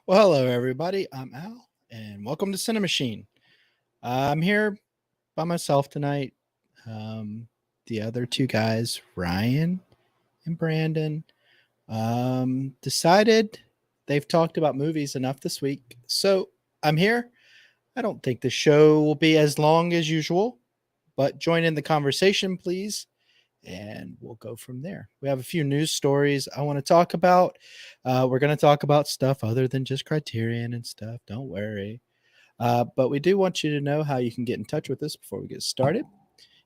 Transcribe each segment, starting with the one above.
Well, hello, everybody. I'm Al, and welcome to CiNEMACHiNE. I'm here by myself tonight. Um, the other two guys, Ryan and Brandon, decided they've talked about movies enough this week. So I'm here. I don't think the show will be as long as usual, but join in the conversation, please, and we'll go from there. We have a few news stories I want to talk about. We're going to talk about stuff other than just Criterion and stuff. Don't worry. But we do want you to know how you can get in touch with us before we get started.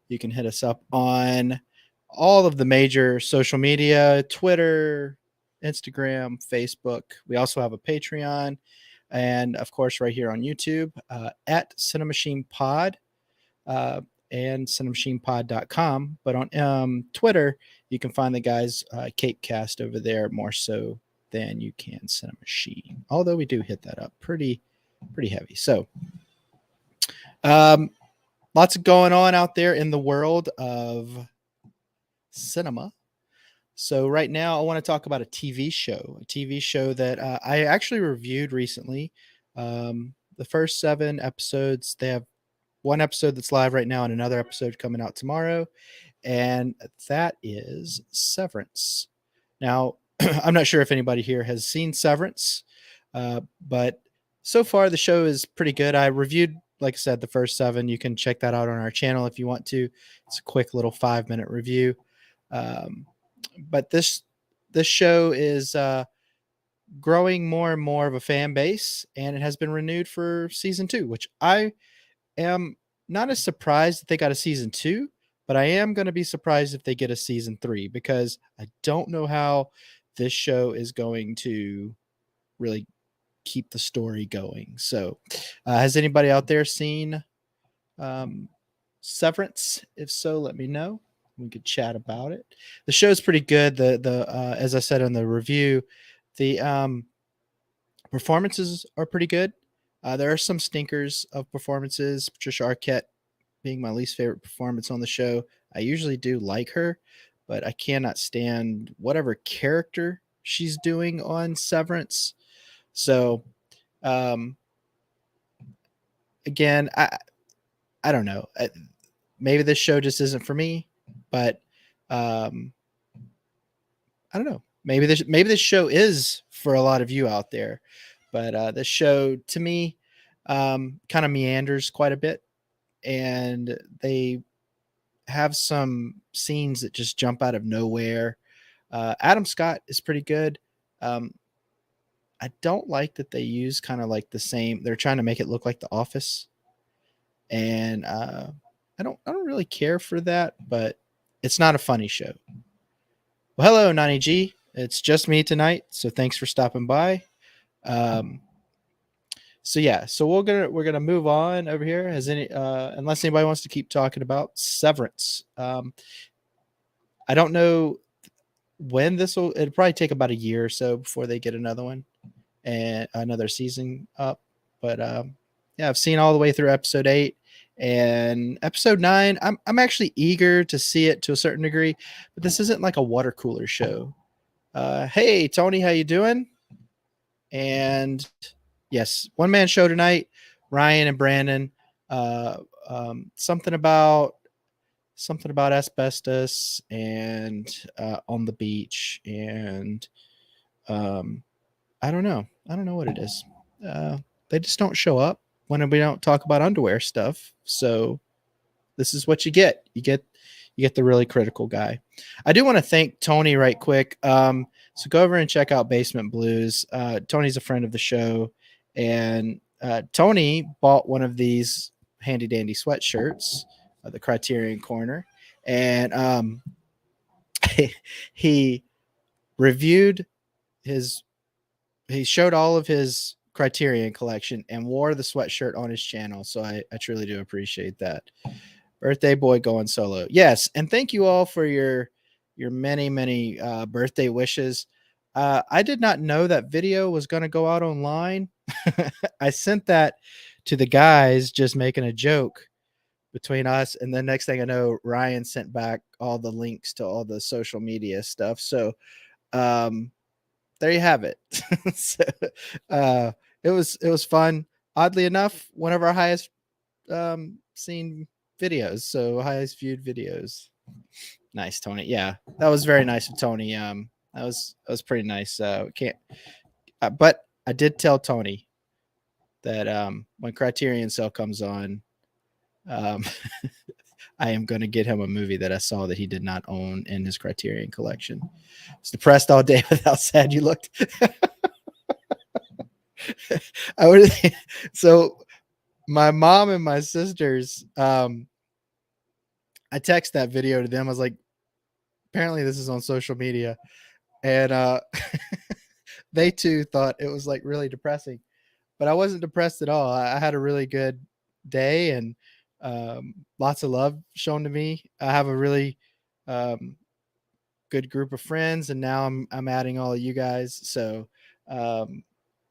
You can hit us up on all of the major social media: Twitter, Instagram, Facebook. We also have a Patreon. And of course, right here on YouTube at CineMachine Pod and cinemachinepod.com. But on Twitter, you can find the guys Capecast over there more so than you can Cinemachine. Although we do hit that up pretty heavy. So um, lots going on out there in the world of cinema. So right now, I want to talk about a TV show that I actually reviewed recently. The first 7 episodes. They have one episode that's live right now and another episode coming out tomorrow, and that is Severance. Now, I'm not sure if anybody here has seen Severance, but so far the show is pretty good. I reviewed, like I said, the first 7. You can check that out on our channel if you want to. It's a quick little 5-minute review. Um, but this show is growing more and more of a fan base, and it has been renewed for season 2, which I am not as surprised that they got a season 2, but I am going to be surprised if they get a season 3 because I don't know how this show is going to really keep the story going. So, has anybody out there seen um, Severance? If so, let me know. We could chat about it. The show's pretty good. The as I said in the review, the performances are pretty good. There are some stinkers of performances. Patricia Arquette being my least favorite performance on the show. I usually do like her, but I cannot stand whatever character she's doing on Severance. So, um, again, I don't know. Maybe this show just isn't for me, but um, I don't know. Maybe this show is for a lot of you out there, but this show to me kind of meanders quite a bit, and they have some scenes that just jump out of nowhere. Adam Scott is pretty good. Um, I don't like that they use kind of like the same. They're trying to make it look like The Office, and I don't really care for that. But it's not a funny show. Well, hello, Nani G. It's just me tonight, so thanks for stopping by. Um, so yeah, so we're gonna move on over here. Has any unless anybody wants to keep talking about Severance. I don't know when this will. It'll probably take about a year or so before they get another one and another season up. But yeah, I've seen all the way through episode 8 and episode 9. I'm actually eager to see it to a certain degree, but this isn't like a water cooler show. Hey Tony, how you doing? And yes, one man show tonight. Ryan and Brandon. Uh, something about asbestos and on the beach, and um, I don't know what it is. They just don't show up when we don't talk about underwear stuff. So this is what you get. You get the really critical guy. I do want to thank Tony right quick. So go over and check out Basement Blues. Tony's a friend of the show, and Tony bought one of these handy dandy sweatshirts, the Criterion Corner, and he reviewed his. He showed all of his Criterion collection and wore the sweatshirt on his channel. So I truly do appreciate that. Birthday boy going solo. Yes, and thank you all for your many birthday wishes. I did not know that video was going to go out online. I sent that to the guys just making a joke between us, and then next thing I know, Ryan sent back all the links to all the social media stuff. So um there you have it. So, uh, it was fun. Oddly enough, one of our highest seen videos, so highest viewed videos. Nice, Tony. Yeah, that was very nice of Tony. That was pretty nice. Can't, but I did tell Tony that when Criterion Cell comes on, um, I am going to get him a movie that I saw that he did not own in his Criterion collection. I was depressed all day with how sad you looked. I would. So my mom and my sisters, I text that video to them. I was like, apparently this is on social media, and they too thought it was like really depressing, but I wasn't depressed at all. I had a really good day, and lots of love shown to me. I have a really um, good group of friends, and now I'm adding all of you guys. So, um,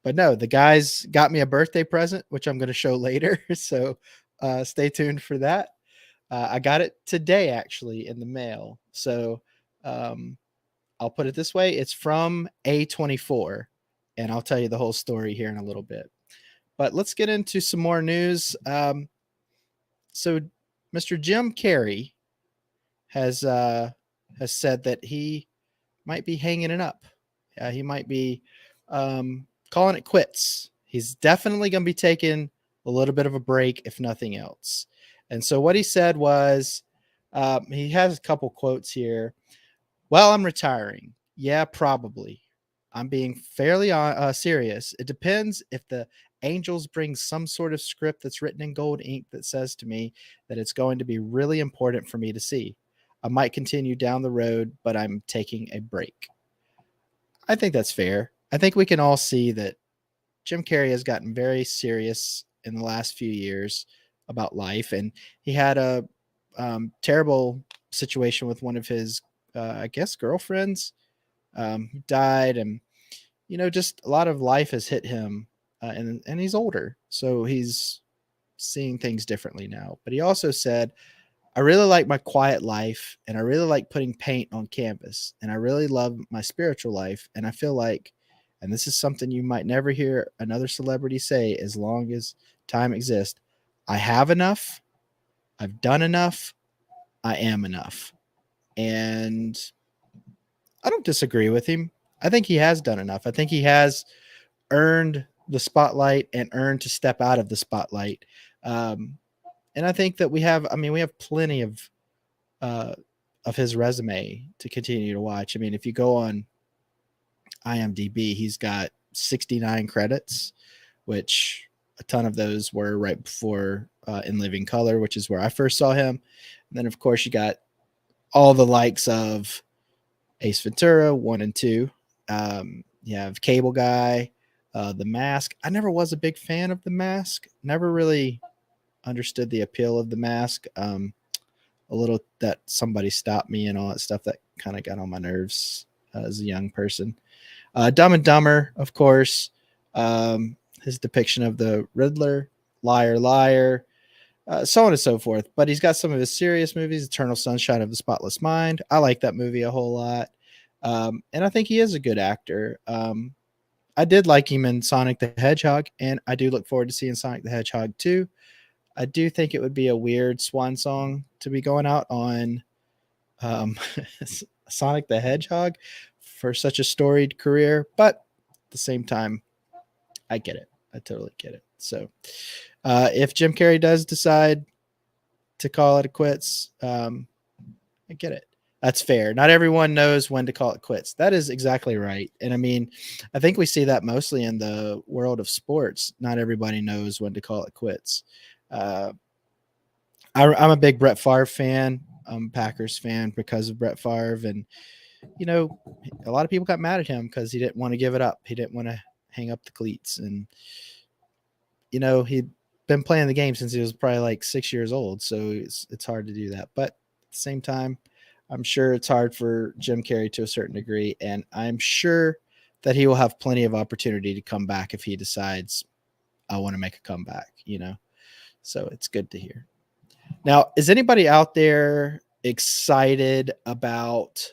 but no, the guys got me a birthday present, which I'm going to show later. So, stay tuned for that. I got it today, actually, in the mail. So, um, I'll put it this way: it's from A24, and I'll tell you the whole story here in a little bit. But let's get into some more news. So, Mr. Jim Carrey has has said that he might be hanging it up. He might be calling it quits. He's definitely going to be taking a little bit of a break, if nothing else. And so what he said was, he has a couple quotes here. Well, I'm retiring. Yeah, probably. I'm being fairly serious. It depends if the Angels bring some sort of script that's written in gold ink that says to me that it's going to be really important for me to see. I might continue down the road, but I'm taking a break. I think that's fair. I think we can all see that Jim Carrey has gotten very serious in the last few years about life, and he had a terrible situation with one of his, I guess, girlfriends who died, and just a lot of life has hit him, and he's older, so he's seeing things differently now. But he also said, I really like my quiet life, and I really like putting paint on canvas, and I really love my spiritual life. And I feel like, and this is something you might never hear another celebrity say as long as time exists, I have enough, I've done enough, I am enough. And I don't disagree with him. I think he has done enough. I think he has earned the spotlight and earned to step out of the spotlight. Um, and I think that we have plenty uh, of his resume to continue to watch. I mean, if you go on IMDb, he's got 69 credits, which a ton of those were right before In Living Color, which is where I first saw him. And then, of course, you got all the likes of Ace Ventura 1 and 2. You have Cable Guy, The Mask. I never was a big fan of The Mask. Never really understood the appeal of The Mask. A little that somebody stopped me and all that stuff that kind of got on my nerves as a young person. Dumb and Dumber, of course. His depiction of the Riddler, Liar, Liar, so on and so forth. But he's got some of his serious movies, Eternal Sunshine of the Spotless Mind. I like that movie a whole lot. And I think he is a good actor. I did like him in Sonic the Hedgehog, and I do look forward to seeing Sonic the Hedgehog 2. I do think it would be a weird swan song to be going out on um, Sonic the Hedgehog for such a storied career, but at the same time, I get it. I totally get it. So, if Jim Carrey does decide to call it quits, I get it. That's fair. Not everyone knows when to call it quits. That is exactly right. And I mean, I think we see that mostly in the world of sports. Not everybody knows when to call it quits. Uh, I'm a big Brett Favre fan. I'm a Packers fan because of Brett Favre. And, a lot of people got mad at him because he didn't want to give it up. He didn't want to hang up the cleats. And, he'd been playing the game since he was probably like 6 years old. So it's hard to do that. But at the same time, I'm sure it's hard for Jim Carrey to a certain degree. And I'm sure that he will have plenty of opportunity to come back if he decides, I want to make a comeback. So it's good to hear. Now, is anybody out there excited about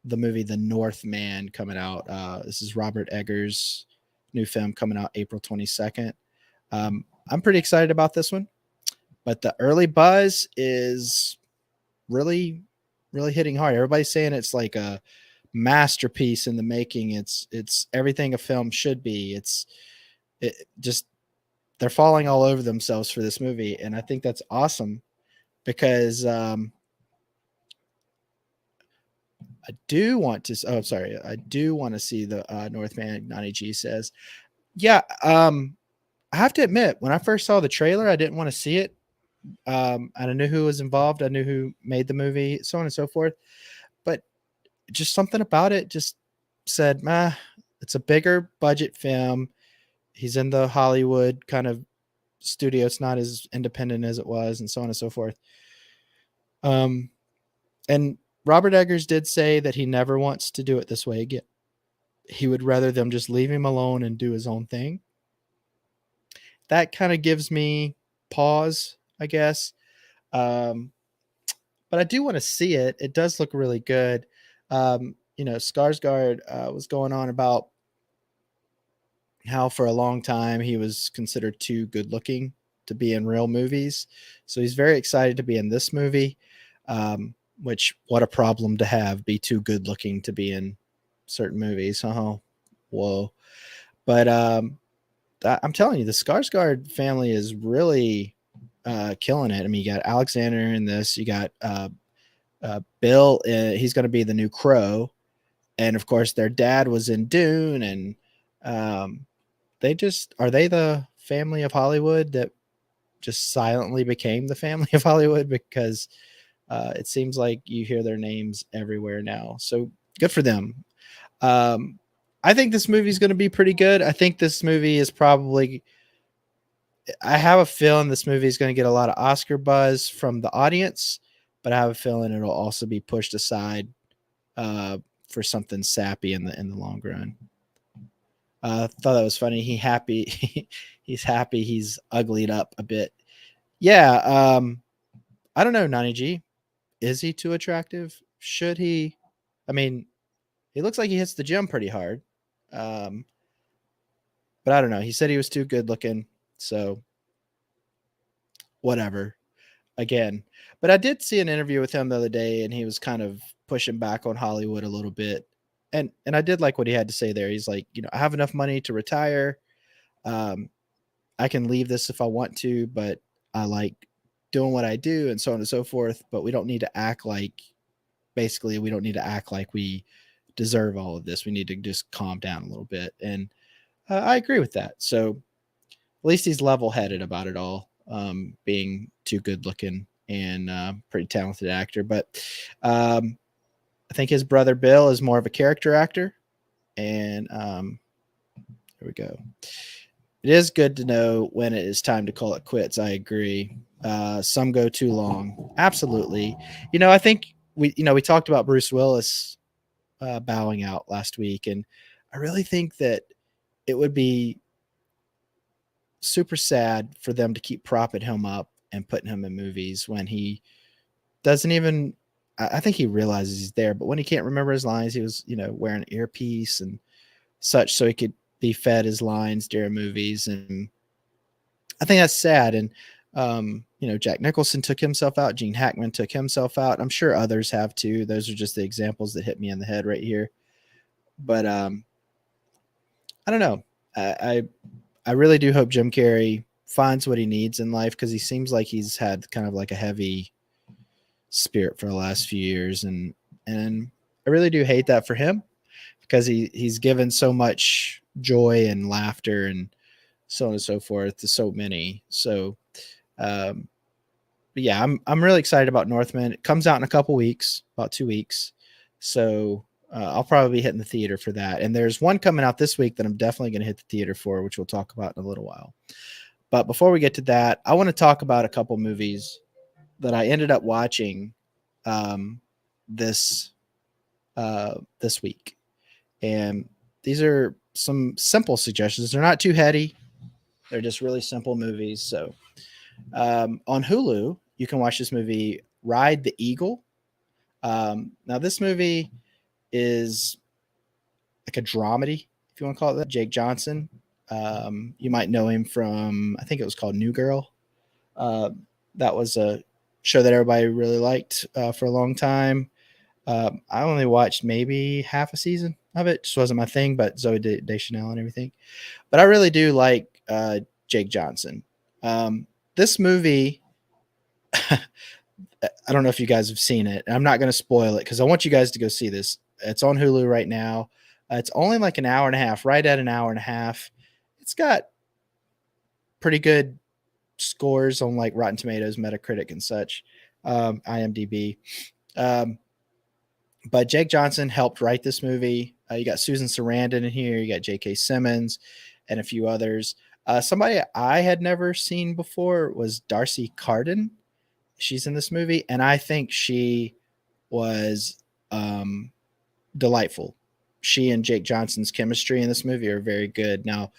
the movie The Northman coming out. This is Robert Eggers' new film coming out April 22nd. I'm pretty excited about this one, but the early buzz is really, really hitting hard. Everybody's saying it's like a masterpiece in the making. It's everything a film should be. It just they're falling all over themselves for this movie, and I think that's awesome because I do want to. Oh, sorry, I do want to see the Northman. 90G says, yeah. I have to admit, when I first saw the trailer, I didn't want to see it. And I knew who was involved. I knew who made the movie, so on and so forth. But just something about it just said, "Meh, it's a bigger budget film. He's in the Hollywood kind of studio. It's not as independent as it was, and so on and so forth." Um, and Robert Eggers did say that he never wants to do it this way again. He would rather them just leave him alone and do his own thing. That kind of gives me pause, I guess. Um, but I do want to see it. It does look really good. Skarsgård was going on about how for a long time he was considered too good looking to be in real movies. So he's very excited to be in this movie, which what a problem to have, be too good looking to be in certain movies. Oh, whoa. But I'm telling you, the Skarsgård family is really killing it. I mean, you got Alexander in this, you got Bill, he's going to be the new Crow. And of course, their dad was in Dune, and are they the family of Hollywood that just silently became the family of Hollywood? Because it seems like you hear their names everywhere now. So good for them. I think this movie is going to be pretty good. I think this movie is probably, I have a feeling this movie is going to get a lot of Oscar buzz from the audience, but I have a feeling it'll also be pushed aside for something sappy in the long run. Thought that was funny. He's happy. He's uglied up a bit. Yeah. I don't know. 90G, is he too attractive? Should he? I mean, he looks like he hits the gym pretty hard. Um, but I don't know. He said he was too good looking. So whatever. Again, but I did see an interview with him the other day, and he was kind of pushing back on Hollywood a little bit. And I did like what he had to say there. He's like, I have enough money to retire. Um, I can leave this if I want to, but I like doing what I do, and so on and so forth. But we don't need to act like, basically, we don't need to act like we deserve all of this. We need to just calm down a little bit. And I agree with that. So at least he's level headed about it all, being too good looking and pretty talented actor. But I think his brother Bill is more of a character actor. And here we go. It is good to know when it is time to call it quits. I agree. Some go too long. Absolutely. I think we talked about Bruce Willis bowing out last week, and I really think that it would be super sad for them to keep propping him up and putting him in movies when he doesn't even. I think he realizes he's there, but when he can't remember his lines, he was wearing an earpiece and such, so he could be fed his lines during movies, and I think that's sad. And Jack Nicholson took himself out, Gene Hackman took himself out. I'm sure others have too. Those are just the examples that hit me in the head right here. But I don't know. I really do hope Jim Carrey finds what he needs in life, because he seems like he's had kind of like a heavy spirit for the last few years, and I really do hate that for him, because he's given so much joy and laughter and so on and so forth to so many. So but yeah, I'm really excited about Northman. It comes out in a couple weeks, about 2 weeks. So I'll probably be hitting the theater for that. And there's one coming out this week that I'm definitely going to hit the theater for, which we'll talk about in a little while. But before we get to that, I want to talk about a couple movies that I ended up watching this week. And these are some simple suggestions. They're not too heady. They're just really simple movies. So on Hulu, you can watch this movie, Ride the Eagle. Now, this movie is like a dramedy, if you want to call it that. Jake Johnson. You might know him from, I think it was called New Girl. Uh, that was a show that everybody really liked for a long time. I only watched maybe half a season of it. Just wasn't my thing, but Zoe Deschanel and everything. But I really do like Jake Johnson. This movie, I don't know if you guys have seen it. I'm not going to spoil it because I want you guys to go see this. It's on Hulu right now. It's only like an hour and a half, right at an hour and a half. It's got pretty good scores on like Rotten Tomatoes, Metacritic, and such, IMDb. Um, but Jake Johnson helped write this movie. You got Susan Sarandon in here. You got J.K. Simmons and a few others. Somebody I had never seen before was Darcy Carden. She's in this movie, and I think she was delightful. She and Jake Johnson's chemistry in this movie are very good. Now,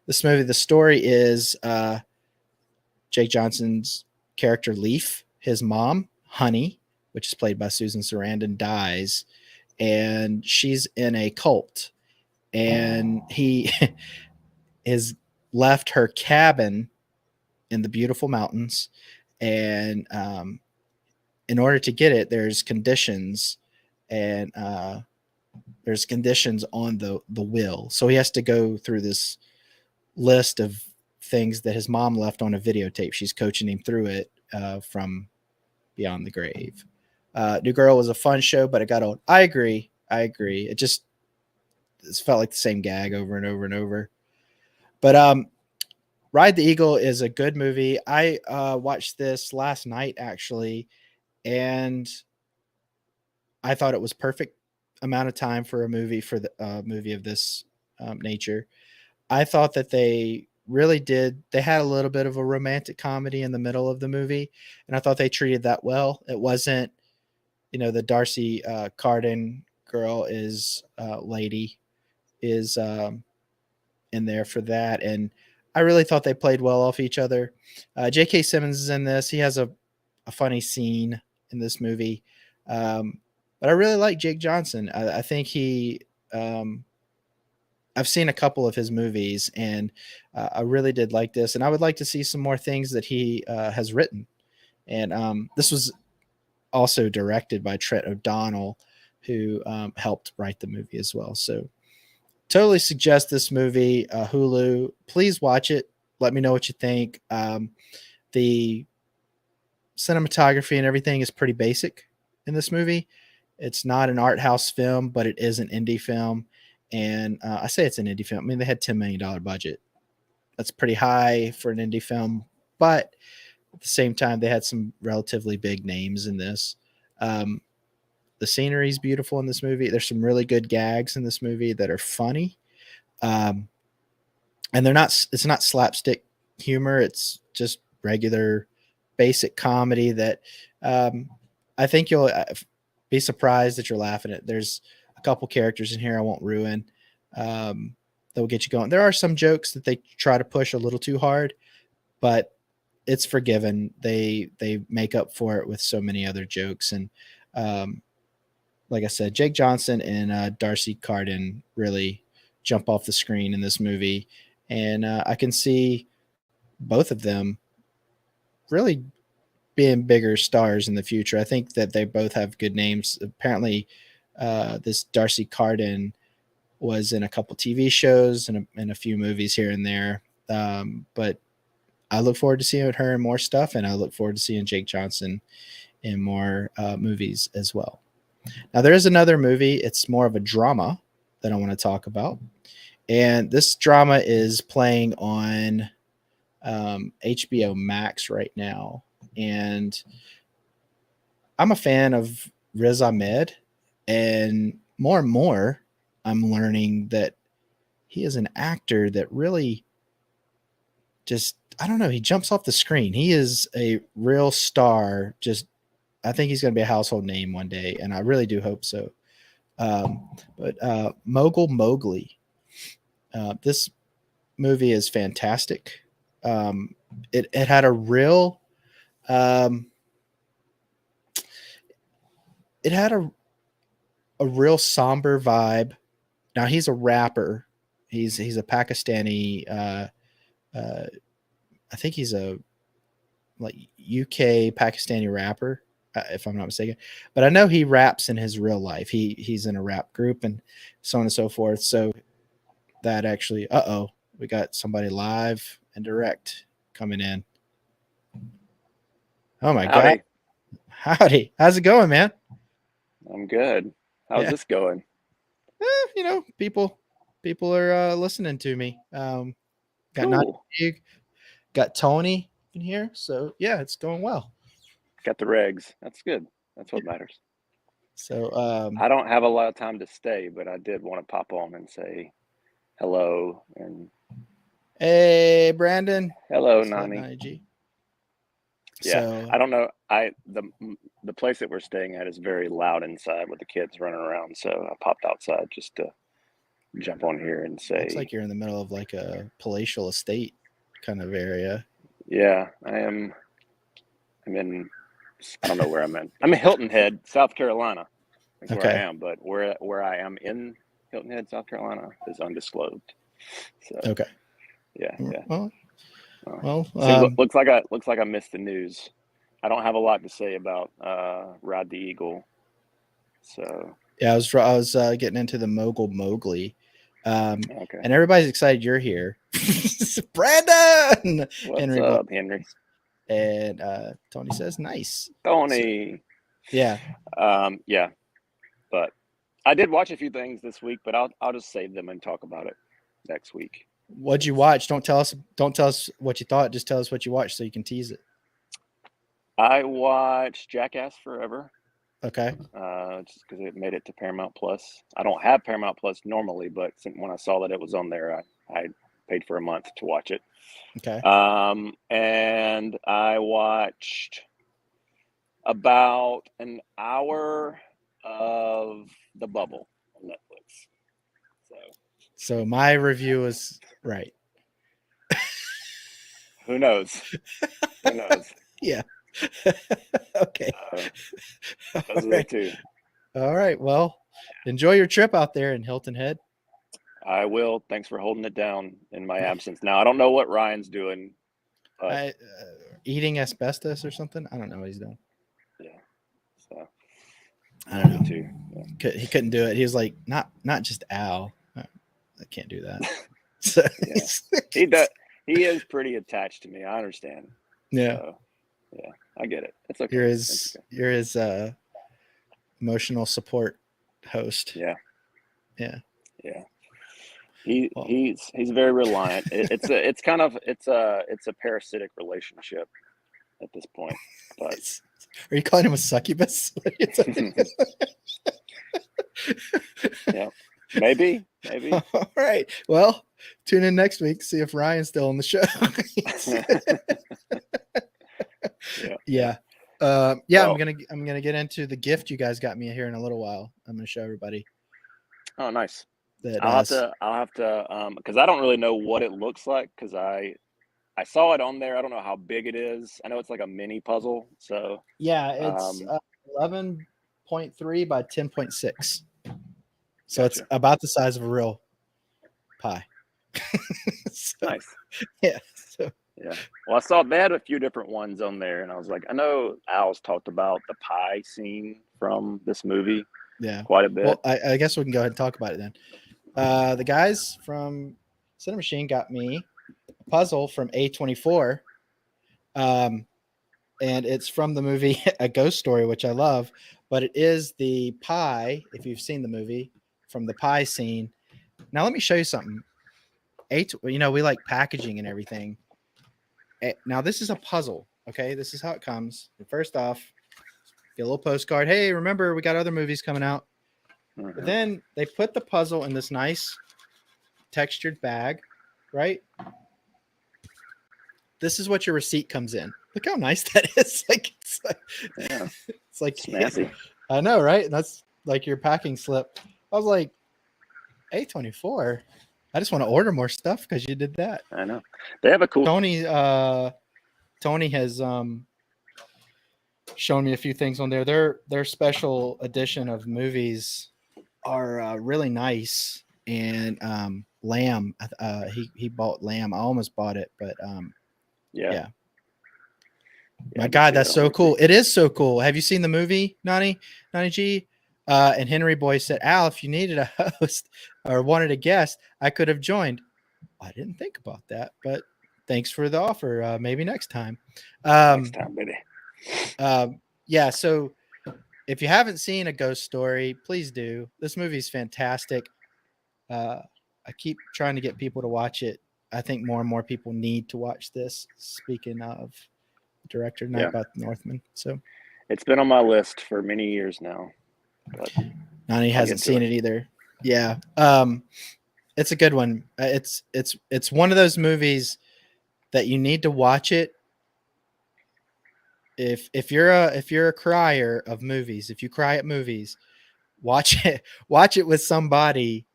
this movie, the story is Jake Johnson's character Leaf, his mom, Honey, which is played by Susan Sarandon, dies, and she's in a cult. And he has left her cabin in the beautiful mountains. And in order to get it, there's conditions, and there's conditions on the will. So he has to go through this list of things that his mom left on a videotape. She's coaching him through it from Beyond the Grave. New Girl was a fun show, but it got old. I agree. It felt like the same gag over and over and over. But Ride the Eagle is a good movie. I watched this last night actually, and I thought it was perfect amount of time for a movie for the movie of this nature. I thought that they really did. They had a little bit of a romantic comedy in the middle of the movie, and I thought they treated that well. It wasn't, the Darcy Carden girl is lady is in there for that, and I really thought they played well off each other. J.K. Simmons is in this. He has a funny scene in this movie, but I really like Jake Johnson. I think he. I've seen a couple of his movies, and I really did like this. And I would like to see some more things that he has written. And this was also directed by Trent O'Donnell, who helped write the movie as well. So totally suggest this movie, Hulu. Please watch it. Let me know what you think. The cinematography and everything is pretty basic in this movie. It's not an art house film, but it is an indie film. And I say it's an indie film. I mean, they had $10 million budget. That's pretty high for an indie film. But at the same time, they had some relatively big names in this. The scenery is beautiful in this movie. There's some really good gags in this movie that are funny. And it's not slapstick humor. It's just regular, basic comedy that I think you'll be surprised that you're laughing at. There's a couple characters in here I won't ruin that will get you going. There are some jokes that they try to push a little too hard, but it's forgiven. They make up for it with so many other jokes. And like I said, Jake Johnson and Darcy Carden really jump off the screen in this movie. And I can see both of them really being bigger stars in the future. I think that they both have good names. Apparently, this Darcy Carden was in a couple TV shows and a few movies here and there. But I look forward to seeing her in more stuff, and I look forward to seeing Jake Johnson in more movies as well. Now, there is another movie. It's more of a drama that I want to talk about. And this drama is playing on HBO Max right now. And I'm a fan of Riz Ahmed. And more, I'm learning that he is an actor that really just, I don't know, he jumps off the screen. He is a real star. I think he's going to be a household name one day, and I really do hope so. But Mogul Mowgli, this movie is fantastic. It had a real, it had a real somber vibe. Now he's a rapper. He's a Pakistani. I think he's a like UK Pakistani rapper, if I'm not mistaken. But I know he raps in his real life. He's in a rap group and so on and so forth. So that actually, we got somebody live and direct coming in. Oh my God. Howdy. How's it going, man? I'm good. How's this going? People are listening to me. Got Cool. got Tony in here. So yeah, it's going well. Got the regs. That's good. That's what matters. So I don't have a lot of time to stay, but I did want to pop on and say hello and hey, Brandon. hello, Nani. G. Yeah, So I don't know. The place that we're staying at is very loud inside with the kids running around, so I popped outside just to jump on here and say. Looks like you're in the middle of like a palatial estate kind of area. Yeah, I am. I'm in. I don't know where I'm in. I'm in Hilton Head, South Carolina. That's where I am, but where I am in Hilton Head, South Carolina, is undisclosed. So okay. Yeah. Looks like I missed the news. I don't have a lot to say about Ride the Eagle. So yeah, I was getting into the Mogul Mowgli. okay. And everybody's excited you're here. Brandon! What's up, Henry? And Tony says, nice. Tony. So, yeah. But I did watch a few things this week, but I'll just save them and talk about it next week. What'd you watch? Don't tell us what you thought. Just tell us what you watched so you can tease it. I watched Jackass Forever. Okay. Just because it made it to Paramount Plus. I don't have Paramount Plus normally, but when I saw that it was on there, I paid for a month to watch it. Okay. And I watched about an hour of The Bubble on Netflix. So my review was right. Who knows? Who knows? Yeah. Okay. Those are the two. All right. Well, enjoy your trip out there in Hilton Head. I will. Thanks for holding it down in my absence. Now, I don't know what Ryan's doing. Eating asbestos or something? I don't know what he's doing. Yeah. So I don't know. Too. Yeah. He couldn't do it. He was like, not just Al. I can't do that. So, he does. He is pretty attached to me. I understand. Yeah. So, yeah, I get it. It's okay. You're his emotional support host. Yeah. Yeah. Yeah. He's very reliant. It's a parasitic relationship at this point. But are you calling him a succubus? Yeah. Maybe. All right. Well, tune in next week. See if Ryan's still on the show. Yeah. Well, I'm gonna get into the gift you guys got me here in a little while. I'm gonna show everybody. Oh, nice. I'll have to because I don't really know what it looks like because I saw it on there. I don't know how big it is. I know it's like a mini puzzle. So yeah, it's 11.3 by 10.6. So Gotcha. It's about the size of a real pie. Nice. Yeah. So yeah. Well, I saw they had a few different ones on there, and I was like, I know Al's talked about the pie scene from this movie. Yeah, quite a bit. Well, I guess we can go ahead and talk about it then. The guys from CiNEMACHiNE got me a puzzle from A24. And it's from the movie A Ghost Story, which I love, but it is the pie, if you've seen the movie, from the pie scene. Now let me show you something. We like packaging and everything. Now this is a puzzle, okay? This is how it comes. And first off, get a little postcard. Hey, remember we got other movies coming out. Mm-hmm. But then they put the puzzle in this nice textured bag, right? This is what your receipt comes in. Look how nice that is. It's like snazzy. I know, right? And that's like your packing slip. I was like, A24. I just want to order more stuff because you did that. I know. They have a cool Tony has shown me a few things on there. Their special edition of movies are really nice. And lamb, he bought lamb. I almost bought it, but yeah. I My did God, see it that's on so there cool. too. It is so cool. Have you seen the movie, Nani G? And Henry Boy said, Al, if you needed a host or wanted a guest, I could have joined. I didn't think about that, but thanks for the offer. Maybe next time. Next time, baby. Yeah, so if you haven't seen A Ghost Story, please do. This movie's fantastic. I keep trying to get people to watch it. I think more and more people need to watch this. Speaking of director Yeah. Nightbot Northman. So It's been on my list for many years now, but Nani hasn't seen it either. Yeah. It's a good one. It's one of those movies that you need to watch it. If you're a crier of movies, if you cry at movies, watch it with somebody.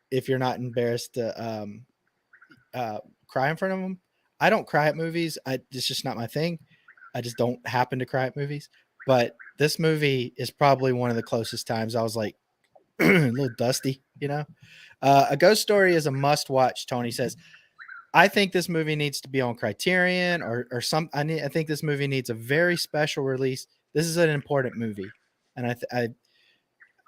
If you're not embarrassed to cry in front of them. I don't cry at movies. It's just not my thing. I just don't happen to cry at movies. But this movie is probably one of the closest times I was like a little dusty, you know. A Ghost Story is a must watch. Tony says, I think this movie needs to be on Criterion or some. I think this movie needs a very special release. This is an important movie, and I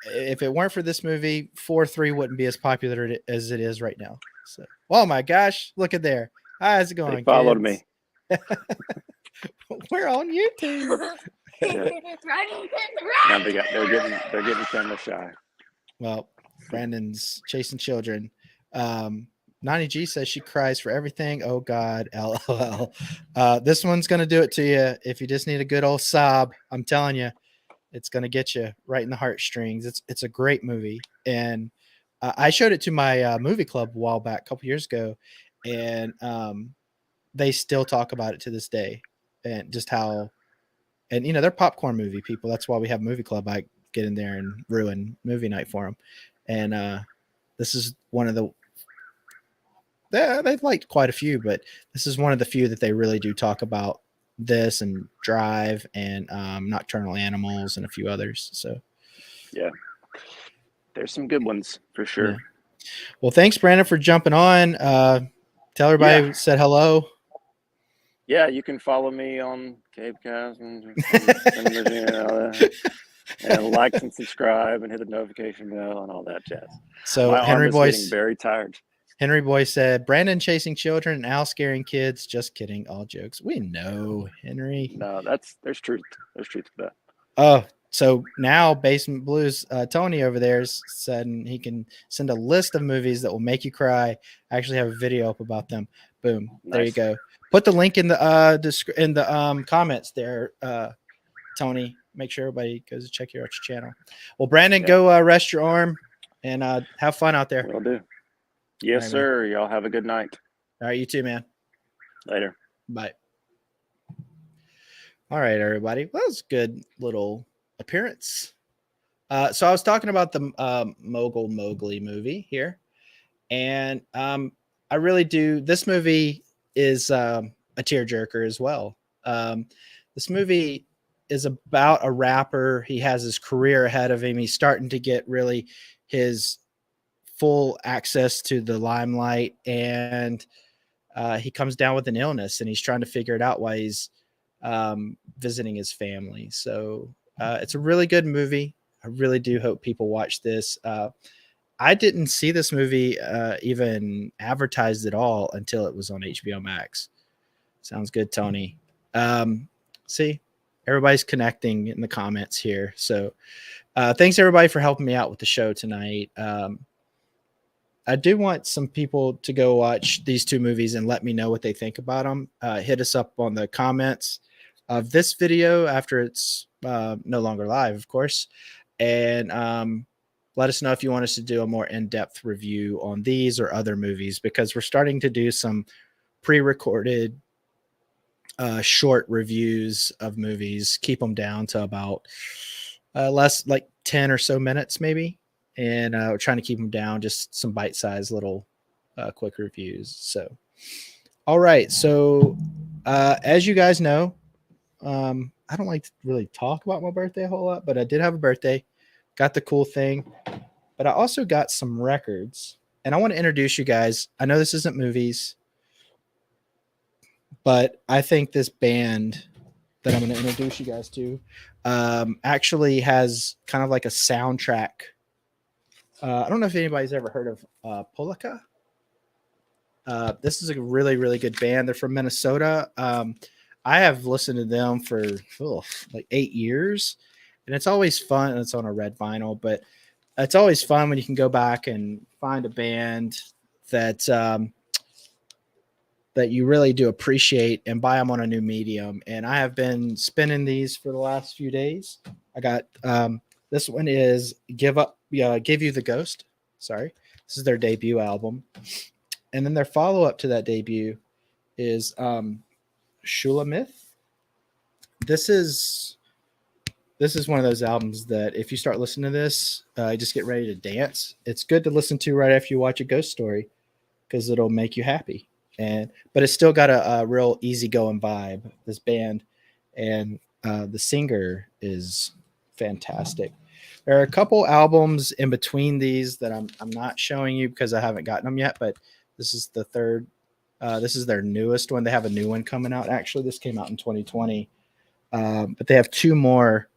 if it weren't for this movie, 4-3 wouldn't be as popular as it is right now. So, oh my gosh, look at there. How's it going, they followed kids? me. We're on YouTube. Yeah. Now they're getting camera shy. Well, Brandon's chasing children. Nani G says she cries for everything. Oh God, LOL. This one's gonna do it to you. If you just need a good old sob, I'm telling you, it's gonna get you right in the heartstrings. It's a great movie, and I showed it to my movie club a while back, a couple years ago, and they still talk about it to this day, and just how, and you know, they're popcorn movie people. That's why we have movie club. I get in there and ruin movie night for them, and this is one of the they've liked quite a few, but this is one of the few that they really do talk about this and Drive and Nocturnal Animals and a few others. So yeah, there's some good ones for sure. Yeah. Well, thanks, Brandon, for jumping on. Tell everybody we said hello. Yeah, you can follow me on Cabecast and likes and subscribe and hit the notification bell and all that jazz. So my arm is getting very tired. Henry Boy said, Brandon chasing children and Al scaring kids. Just kidding. All jokes. We know, Henry. No, there's truth. There's truth to that. Oh, so now Basement Blues, Tony over there said he can send a list of movies that will make you cry. I actually have a video up about them. Boom. Nice. There you go. Put the link in the comments there, Tony. Make sure everybody goes to check your channel. Well, Brandon, go rest your arm and have fun out there. Will do. Yes, right, sir. Man. Y'all have a good night. All right, you too, man. Later. Bye. All right, everybody. Well, that was a good little appearance. So I was talking about the Mogul Mowgli movie here, and I really do. This movie is a tearjerker as well. This movie is about a rapper. He has his career ahead of him. He's starting to get really his full access to the limelight, and he comes down with an illness, and he's trying to figure it out while he's visiting his family. So it's a really good movie. I really do hope people watch this. I didn't see this movie even advertised at all until it was on HBO Max. Sounds good, Tony. See, everybody's connecting in the comments here. So thanks everybody for helping me out with the show tonight. I do want some people to go watch these two movies and let me know what they think about them. Hit us up on the comments of this video after it's no longer live, of course. And let us know if you want us to do a more in-depth review on these or other movies, because we're starting to do some pre-recorded short reviews of movies. Keep them down to about less, like 10 or so minutes maybe. And we're trying to keep them down, just some bite-sized little quick reviews. So, all right. So, as you guys know, I don't like to really talk about my birthday a whole lot, but I did have a birthday. Got the cool thing. but I also got some records, and I want to introduce you guys. I know this isn't movies, but I think this band that I'm going to introduce you guys to actually has kind of like a soundtrack. I don't know if anybody's ever heard of Polika. This is a really, really good band. They're from Minnesota. I have listened to them for like 8 years, and it's always fun. It's on a red vinyl, but it's always fun when you can go back and find a band that that you really do appreciate and buy them on a new medium. And I have been spinning these for the last few days. I got this one is Give You the Ghost. Sorry, this is their debut album, and then their follow up to that debut is Shulamith. This is one of those albums that if you start listening to this, you just get ready to dance. It's good to listen to right after you watch a ghost story because it'll make you happy. But it's still got a real easygoing vibe, this band, and the singer is fantastic. There are a couple albums in between these that I'm not showing you because I haven't gotten them yet, but this is the third. This is their newest one. They have a new one coming out. Actually, this came out in 2020, but they have two more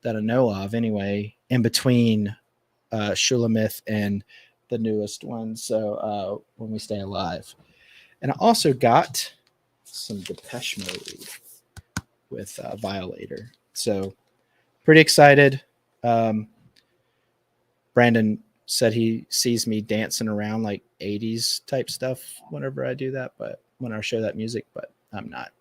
that I know of anyway in between Shulamith and the newest one. So When We Stay Alive. And I also got some Depeche Mode with Violator. So pretty excited. Brandon said he sees me dancing around like 80s type stuff whenever I do that, but when I show that music, but I'm not.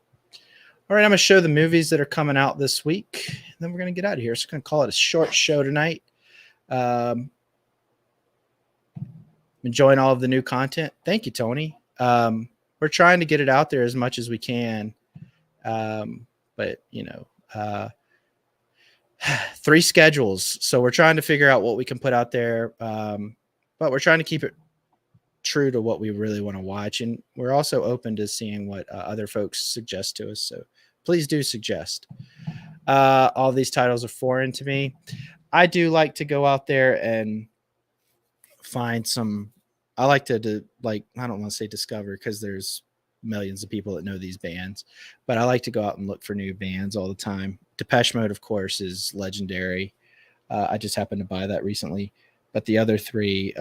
All right, I'm going to show the movies that are coming out this week. And then we're going to get out of here. So I'm going to call it a short show tonight. Enjoying all of the new content. Thank you, Tony. We're trying to get it out there as much as we can. But, 3 schedules. So we're trying to figure out what we can put out there. But we're trying to keep it true to what we really want to watch. And we're also open to seeing what other folks suggest to us. So please do suggest. All these titles are foreign to me. I do like to go out there and find some. I like to I don't want to say discover because there's millions of people that know these bands, but I like to go out and look for new bands all the time. Depeche Mode, of course, is legendary. I just happened to buy that recently, but the other 3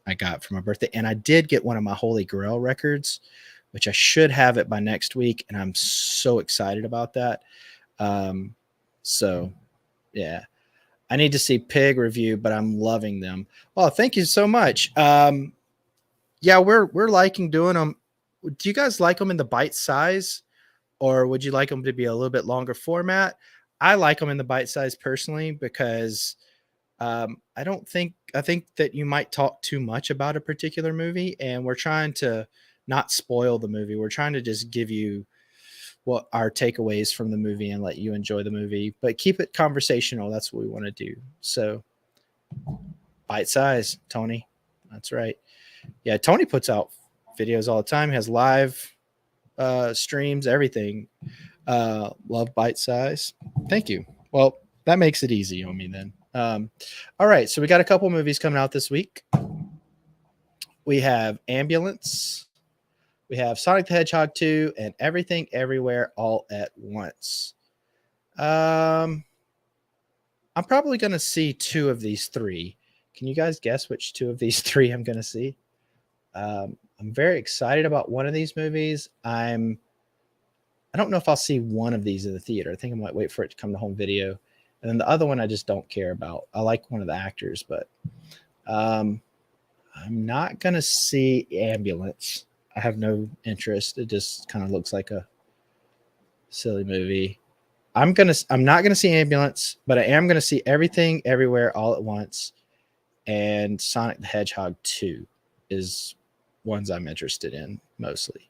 I got for my birthday, and I did get one of my Holy Grail records, which I should have it by next week, and I'm so excited about that. So yeah. I need to see Pig review, but I'm loving them. Oh, thank you so much. Yeah, we're liking doing them. Do you guys like them in the bite size, or would you like them to be a little bit longer format? I like them in the bite size personally because I think that you might talk too much about a particular movie, and we're trying to not spoil the movie. We're trying to just give you what our takeaways from the movie and let you enjoy the movie, but keep it conversational. That's what we want to do. So bite size, Tony. That's right. Yeah. Tony puts out videos all the time. He has live streams, everything. Love bite size. Thank you. Well, that makes it easy on me then. All right. So we got a couple movies coming out this week. We have Ambulance. We have Sonic the Hedgehog 2 and Everything Everywhere All at Once. I'm probably going to see 2 of these 3. Can you guys guess which 2 of these 3 I'm going to see? I'm very excited about one of these movies. I don't know if I'll see one of these in the theater. I think I might wait for it to come to home video. And then the other one I just don't care about. I like one of the actors, but I'm not going to see Ambulance. I have no interest. It just kind of looks like a silly movie. I'm not gonna see Ambulance, but I am gonna see Everything Everywhere All at Once, and Sonic the Hedgehog 2 is ones I'm interested in mostly.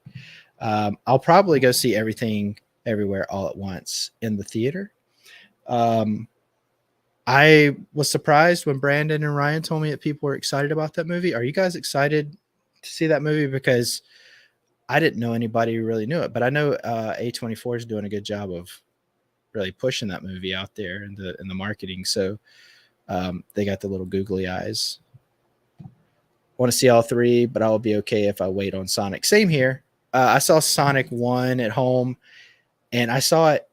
I'll probably go see Everything Everywhere All at Once in the theater. I was surprised when Brandon and Ryan told me that people were excited about that movie. Are you guys excited to see that movie? Because I didn't know anybody who really knew it, but I know A24 is doing a good job of really pushing that movie out there in the marketing. So They got the little googly eyes. Want to see all three, but I'll be okay if I wait on Sonic. Same here. I saw Sonic 1 at home, and I saw it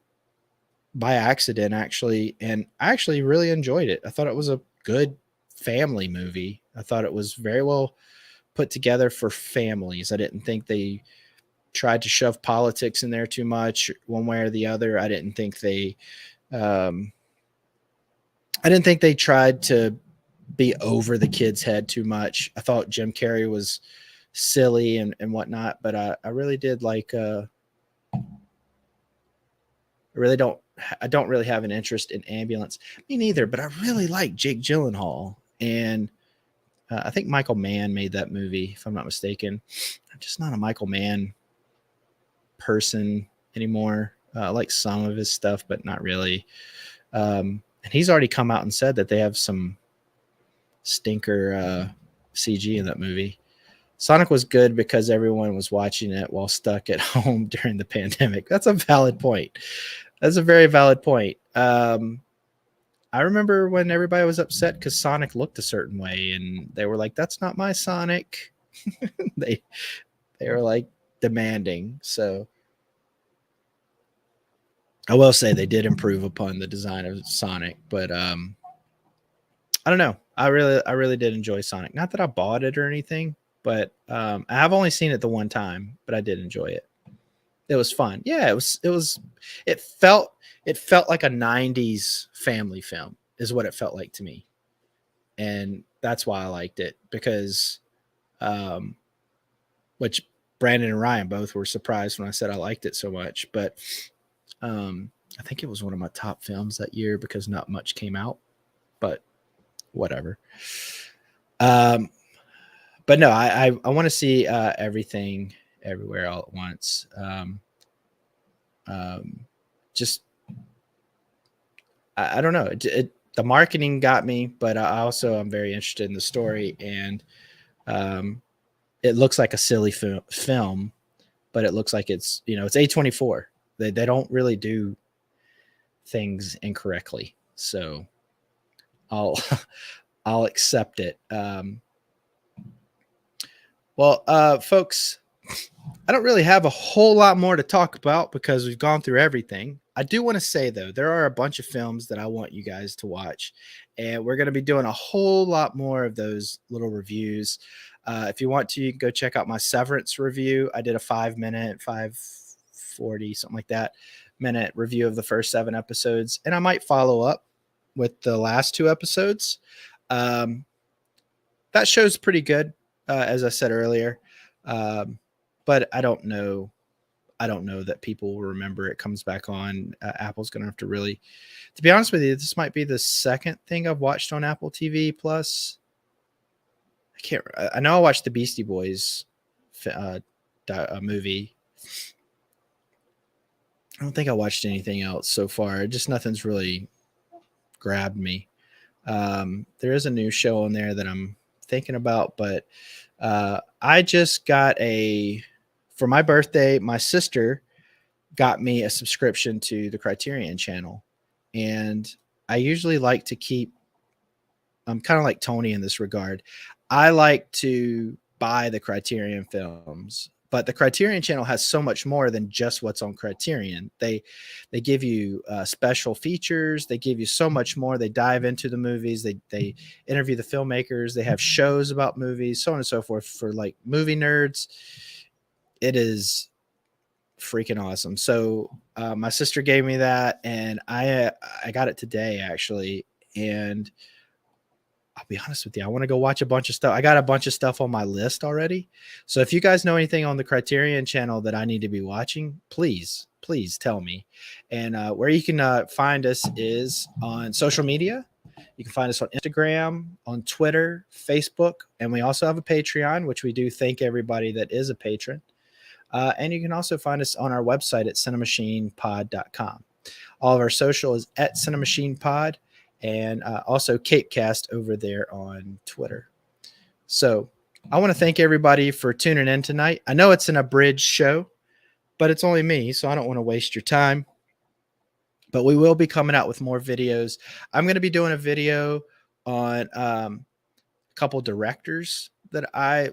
by accident, actually, and I actually really enjoyed it. I thought it was a good family movie. I thought it was very well put together for families. I didn't think they tried to shove politics in there too much, one way or the other. Um, I didn't think they tried to be over the kid's head too much. I thought Jim Carrey was silly and whatnot, but I really did like. I don't really have an interest in Ambulance. Me neither, but I really like Jake Gyllenhaal, and I think Michael Mann made that movie, if I'm not mistaken. I'm just not a Michael Mann person anymore. I like some of his stuff, but not really. And he's already come out and said that they have some stinker CG in that movie. Sonic was good because everyone was watching it while stuck at home during the pandemic. That's a valid point. That's a very valid point. I remember when everybody was upset because Sonic looked a certain way, and they were like, "That's not my Sonic." they they were like demanding. So I will say they did improve upon the design of Sonic, but I don't know. I really did enjoy Sonic. Not that I bought it or anything, but I have only seen it the one time, but I did enjoy it. It was fun. Yeah, it felt like a 90s family film is what it felt like to me. And that's why I liked it, because um which Brandon and Ryan both were surprised when I said I liked it so much, but I think it was one of my top films that year because not much came out, but whatever. Um but no, I want to see everything everywhere all at once. Um, just I don't know. The marketing got me, but I also am very interested in the story, and um, it looks like a silly film, but it looks like it's A24. They don't really do things incorrectly, so I'll I'll accept it. Folks, I don't really have a whole lot more to talk about because we've gone through everything. I do want to say, though, there are a bunch of films that I want you guys to watch, and we're going to be doing a whole lot more of those little reviews. If you want to, you can go check out my Severance review. I did a 5-minute, 540, something like that, minute review of the first 7 episodes, and I might follow up with the last 2 episodes. That show's pretty good, as I said earlier. But I don't know. I don't know that people will remember it comes back on. Apple's going to have to really, to be honest with you, this might be the second thing I've watched on Apple TV Plus. I know I watched the Beastie Boys movie. I don't think I watched anything else so far. Just nothing's really grabbed me. There is a new show on there that I'm thinking about, but I just got for my birthday, my sister got me a subscription to the Criterion channel. And I usually like to I'm kind of like Tony in this regard. I like to buy the Criterion films, but the Criterion channel has so much more than just what's on Criterion. They give you special features. They give you so much more. They dive into the movies. They interview the filmmakers. They have shows about movies, so on and so forth. For like movie nerds, it is freaking awesome. So my sister gave me that, and I got it today actually. And I'll be honest with you, I want to go watch a bunch of stuff. I got a bunch of stuff on my list already. So if you guys know anything on the Criterion channel that I need to be watching, please tell me. And where you can find us is on social media. You can find us on Instagram, on Twitter, Facebook, and we also have a Patreon, which we do thank everybody that is a patron. And you can also find us on our website at cinemachinepod.com. All of our social is at cinemachinepod, and also Capecast over there on Twitter. So I want to thank everybody for tuning in tonight. I know it's an abridged show, but it's only me, so I don't want to waste your time. But we will be coming out with more videos. I'm going to be doing a video on a couple directors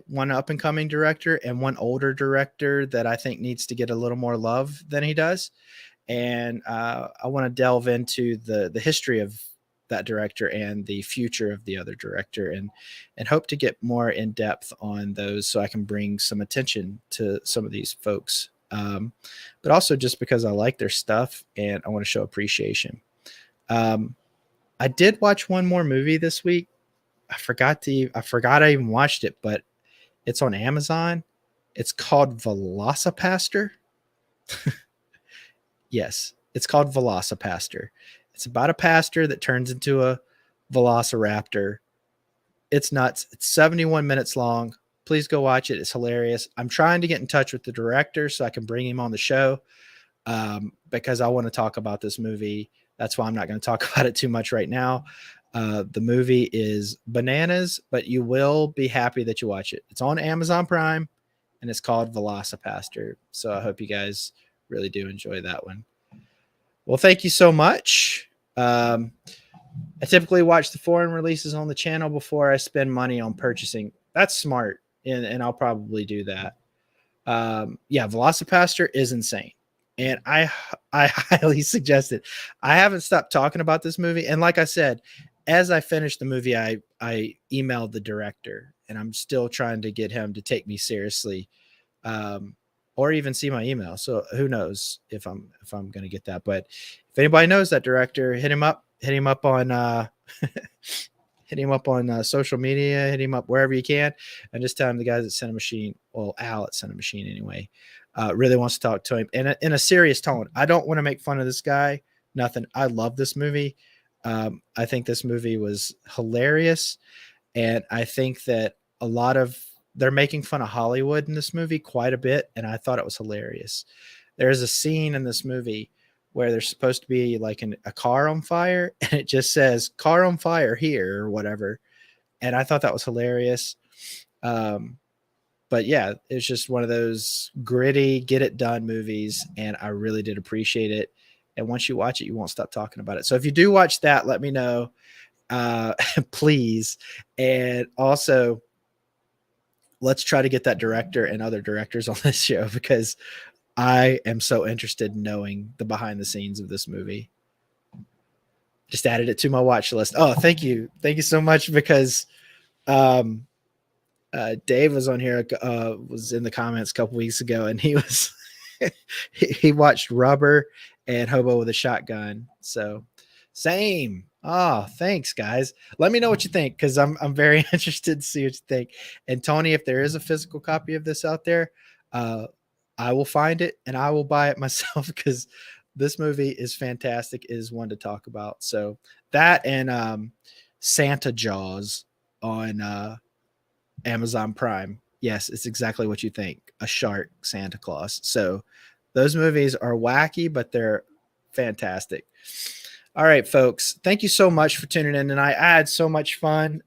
one up and coming director and one older director that I think needs to get a little more love than he does. And I want to delve into the history of that director and the future of the other director, and hope to get more in depth on those so I can bring some attention to some of these folks. But also just because I like their stuff and I want to show appreciation. I did watch one more movie this week. I forgot I even watched it, but it's on Amazon. It's called Velocipaster. Yes, it's called Velocipaster. It's about a pastor that turns into a velociraptor. It's nuts. It's 71 minutes long. Please go watch it. It's hilarious. I'm trying to get in touch with the director so I can bring him on the show, because I want to talk about this movie. That's why I'm not going to talk about it too much right now. The movie is bananas, but you will be happy that you watch it. It's on Amazon Prime, and it's called Velocipaster. So I hope you guys really do enjoy that one. Well, thank you so much. I typically watch the foreign releases on the channel before I spend money on purchasing. That's smart, and I'll probably do that. Yeah, Velocipaster is insane, and I highly suggest it. I haven't stopped talking about this movie, and like I said, as I finished the movie, I emailed the director, and I'm still trying to get him to take me seriously, or even see my email. So who knows if I'm going to get that. But if anybody knows that director, hit him up. Hit him up on hit him up on social media. Hit him up wherever you can, and just tell him the guys at CiNEMACHiNE, well, Al at CiNEMACHiNE anyway, really wants to talk to him in a serious tone. I don't want to make fun of this guy. Nothing. I love this movie. I think this movie was hilarious, and I think that they're making fun of Hollywood in this movie quite a bit, and I thought it was hilarious. There's a scene in this movie where there's supposed to be like a car on fire, and it just says "car on fire here" or whatever, and I thought that was hilarious. But yeah, it's just one of those gritty, get it done movies, and I really did appreciate it. And once you watch it, you won't stop talking about it. So if you do watch that, let me know, please. And also, let's try to get that director and other directors on this show, because I am so interested in knowing the behind the scenes of this movie. Just added it to my watch list. Oh, thank you. Thank you so much, because Dave was on here, was in the comments a couple weeks ago, and he was he watched Rubber and Hobo with a Shotgun. So same. Oh, thanks, guys. Let me know what you think, because I'm very interested to see what you think. And Tony, if there is a physical copy of this out there, I will find it and I will buy it myself, because this movie is fantastic. It is one to talk about. So that and Santa Jaws on Amazon Prime. Yes, it's exactly what you think. A shark Santa Claus. So those movies are wacky, but they're fantastic. All right, folks. Thank you so much for tuning in tonight. I had so much fun.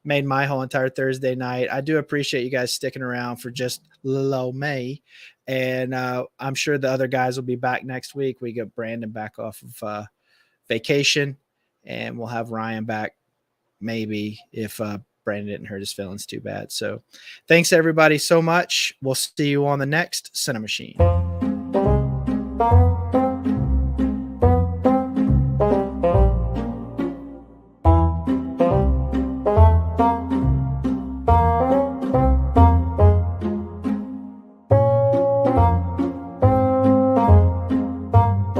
Made my whole entire Thursday night. I do appreciate you guys sticking around for just low May. And I'm sure the other guys will be back next week. We get Brandon back off of vacation, and we'll have Ryan back maybe if Brandon didn't hurt his feelings too bad. So thanks everybody so much. We'll see you on the next CiNEMAChine.